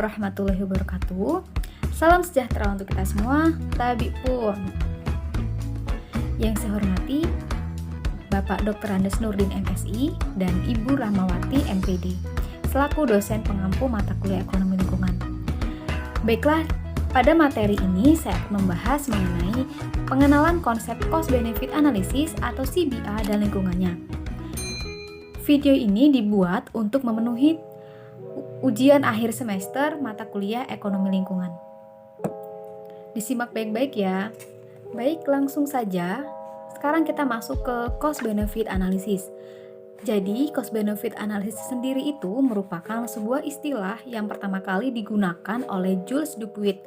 warahmatullahi wabarakatuh. Salam sejahtera untuk kita semua. Tabi pun. Yang saya hormati Bapak Dr. Andes Nurdin MSI dan Ibu Rahmawati MPD selaku dosen pengampu mata kuliah ekonomi lingkungan. Baiklah, pada materi ini saya akan membahas mengenai pengenalan konsep cost benefit analysis atau CBA dan lingkungannya. Video ini dibuat untuk memenuhi ujian akhir semester mata kuliah ekonomi lingkungan. Disimak baik-baik ya. Baik, langsung saja. Sekarang kita masuk ke cost benefit analysis. Jadi, cost benefit analysis sendiri itu merupakan sebuah istilah yang pertama kali digunakan oleh Jules Dupuit,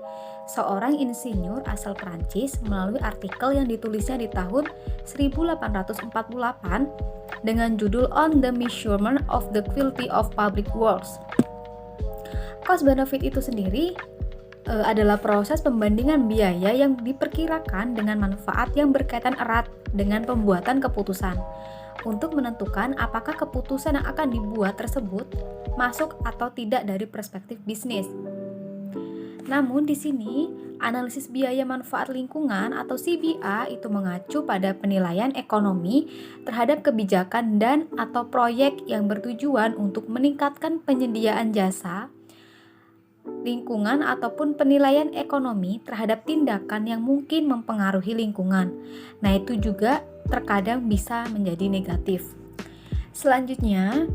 seorang insinyur asal Prancis, melalui artikel yang ditulisnya di tahun 1848 dengan judul On the Measurement of the Quality of Public Works. Cost benefit itu sendiri adalah proses pembandingan biaya yang diperkirakan dengan manfaat yang berkaitan erat dengan pembuatan keputusan untuk menentukan apakah keputusan yang akan dibuat tersebut masuk atau tidak dari perspektif bisnis. Namun di sini, analisis biaya manfaat lingkungan atau CBA itu mengacu pada penilaian ekonomi terhadap kebijakan dan atau proyek yang bertujuan untuk meningkatkan penyediaan jasa lingkungan ataupun penilaian ekonomi terhadap tindakan yang mungkin mempengaruhi lingkungan. Nah, itu juga terkadang bisa menjadi negatif. Selanjutnya,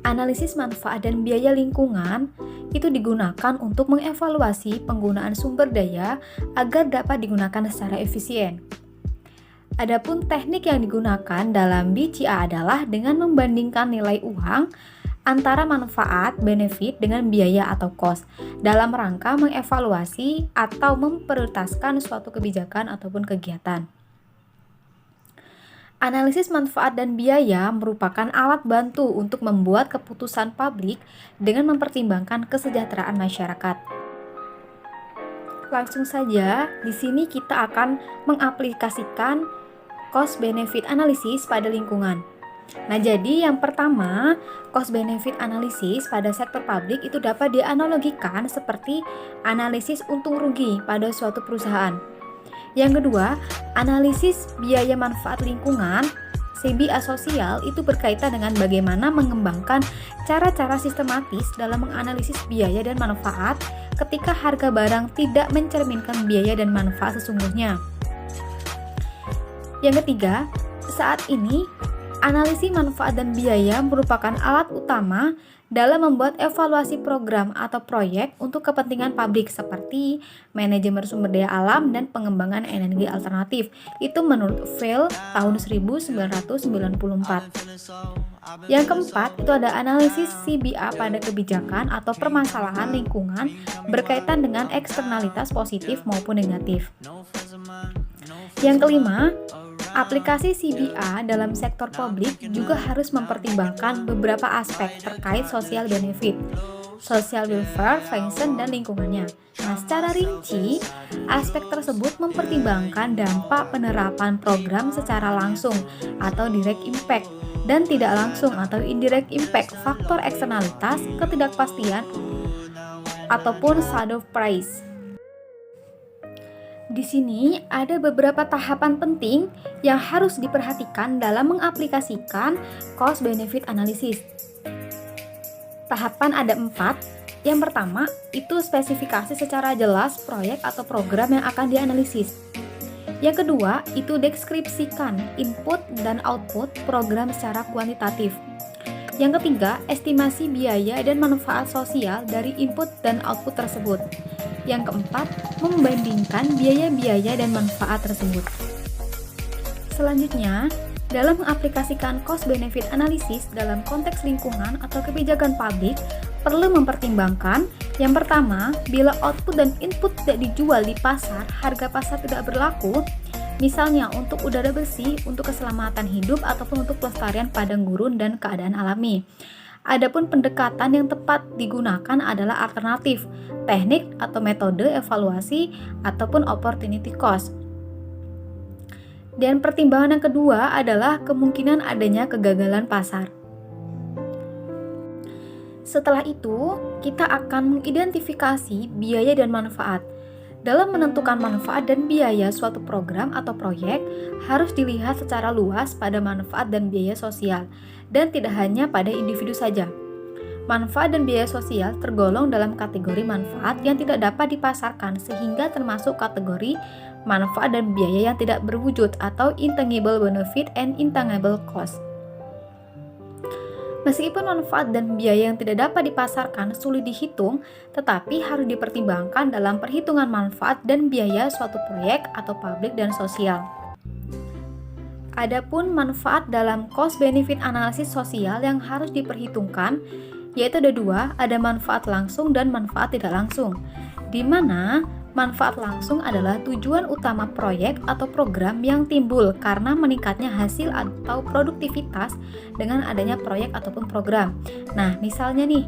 analisis manfaat dan biaya lingkungan itu digunakan untuk mengevaluasi penggunaan sumber daya agar dapat digunakan secara efisien. Adapun teknik yang digunakan dalam BCA adalah dengan membandingkan nilai uang antara manfaat, benefit dengan biaya atau cost dalam rangka mengevaluasi atau memprioritaskan suatu kebijakan ataupun kegiatan. Analisis manfaat dan biaya merupakan alat bantu untuk membuat keputusan publik dengan mempertimbangkan kesejahteraan masyarakat. Langsung saja, di sini kita akan mengaplikasikan cost benefit analysis pada lingkungan. Nah, jadi yang pertama, cost benefit analysis pada sektor publik itu dapat dianalogikan seperti analisis untung rugi pada suatu perusahaan. Yang kedua, analisis biaya manfaat lingkungan CBA sosial itu berkaitan dengan bagaimana mengembangkan cara-cara sistematis dalam menganalisis biaya dan manfaat ketika harga barang tidak mencerminkan biaya dan manfaat sesungguhnya. Yang ketiga, saat ini analisis manfaat dan biaya merupakan alat utama dalam membuat evaluasi program atau proyek untuk kepentingan publik seperti manajemen sumber daya alam dan pengembangan energi alternatif. Itu menurut Vail tahun 1994. Yang keempat, itu ada analisis CBA pada kebijakan atau permasalahan lingkungan berkaitan dengan eksternalitas positif maupun negatif. Yang kelima, aplikasi CBA dalam sektor publik juga harus mempertimbangkan beberapa aspek terkait social benefit, social welfare, function, dan lingkungannya. Nah, secara rinci, aspek tersebut mempertimbangkan dampak penerapan program secara langsung atau direct impact dan tidak langsung atau indirect impact, faktor eksternalitas, ketidakpastian, ataupun shadow price. Di sini ada beberapa tahapan penting yang harus diperhatikan dalam mengaplikasikan cost benefit analysis. Tahapan ada 4. Yang pertama, itu spesifikasi secara jelas proyek atau program yang akan dianalisis. Yang kedua, itu deskripsikan input dan output program secara kuantitatif. Yang ketiga, estimasi biaya dan manfaat sosial dari input dan output tersebut. Yang keempat, membandingkan biaya-biaya dan manfaat tersebut. Selanjutnya, dalam mengaplikasikan cost benefit analysis dalam konteks lingkungan atau kebijakan publik, perlu mempertimbangkan yang pertama, bila output dan input tidak dijual di pasar, harga pasar tidak berlaku, misalnya untuk udara bersih, untuk keselamatan hidup, ataupun untuk pelestarian padang gurun dan keadaan alami. Adapun pendekatan yang tepat digunakan adalah alternatif, teknik atau metode evaluasi ataupun opportunity cost. Dan pertimbangan yang kedua adalah kemungkinan adanya kegagalan pasar. Setelah itu, kita akan mengidentifikasi biaya dan manfaat. Dalam menentukan manfaat dan biaya suatu program atau proyek, harus dilihat secara luas pada manfaat dan biaya sosial, dan tidak hanya pada individu saja. Manfaat dan biaya sosial tergolong dalam kategori manfaat yang tidak dapat dipasarkan, sehingga termasuk kategori manfaat dan biaya yang tidak berwujud atau intangible benefit and intangible cost. Meskipun manfaat dan biaya yang tidak dapat dipasarkan sulit dihitung, tetapi harus dipertimbangkan dalam perhitungan manfaat dan biaya suatu proyek atau publik dan sosial. Adapun manfaat dalam cost-benefit analisis sosial yang harus diperhitungkan, yaitu ada dua, ada manfaat langsung dan manfaat tidak langsung, di mana manfaat langsung adalah tujuan utama proyek atau program yang timbul karena meningkatnya hasil atau produktivitas dengan adanya proyek ataupun program. Nah, misalnya nih,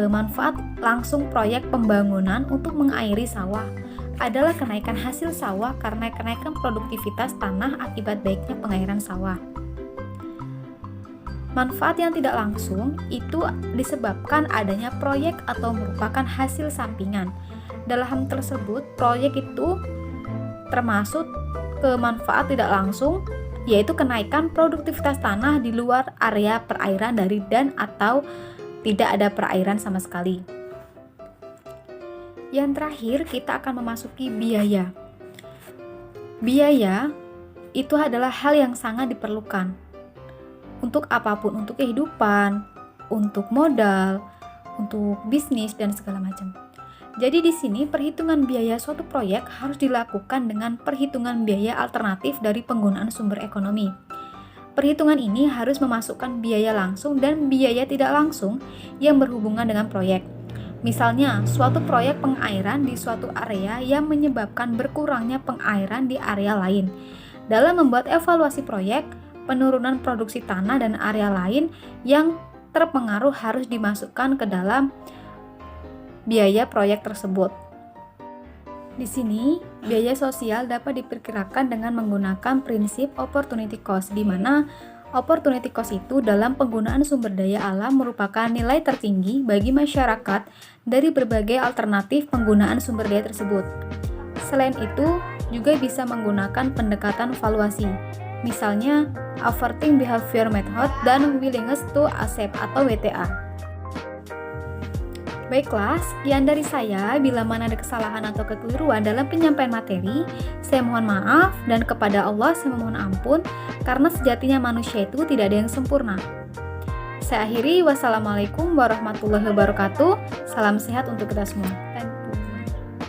manfaat langsung proyek pembangunan untuk mengairi sawah adalah kenaikan hasil sawah karena kenaikan produktivitas tanah akibat baiknya pengairan sawah. Manfaat yang tidak langsung itu disebabkan adanya proyek atau merupakan hasil sampingan. Dalam hal tersebut, proyek itu termasuk ke manfaat tidak langsung, yaitu kenaikan produktivitas tanah di luar area perairan dari dan atau tidak ada perairan sama sekali. Yang terakhir, kita akan memasuki biaya. Biaya itu adalah hal yang sangat diperlukan untuk apapun, untuk kehidupan, untuk modal, untuk bisnis, dan segala macam. Jadi di sini perhitungan biaya suatu proyek harus dilakukan dengan perhitungan biaya alternatif dari penggunaan sumber ekonomi. Perhitungan ini harus memasukkan biaya langsung dan biaya tidak langsung yang berhubungan dengan proyek. Misalnya, suatu proyek pengairan di suatu area yang menyebabkan berkurangnya pengairan di area lain. Dalam membuat evaluasi proyek, penurunan produksi tanah dan area lain yang terpengaruh harus dimasukkan ke dalam biaya proyek tersebut. Di sini, biaya sosial dapat diperkirakan dengan menggunakan prinsip opportunity cost, di mana opportunity cost itu dalam penggunaan sumber daya alam merupakan nilai tertinggi bagi masyarakat dari berbagai alternatif penggunaan sumber daya tersebut. Selain itu, juga bisa menggunakan pendekatan valuasi, misalnya averting behavior method dan willingness to accept atau WTA. Baiklah, sekian dari saya. Bila mana ada kesalahan atau kekeliruan dalam penyampaian materi, saya mohon maaf, dan kepada Allah saya memohon ampun, karena sejatinya manusia itu tidak ada yang sempurna. Saya akhiri, wassalamualaikum warahmatullahi wabarakatuh. Salam sehat untuk kita semua.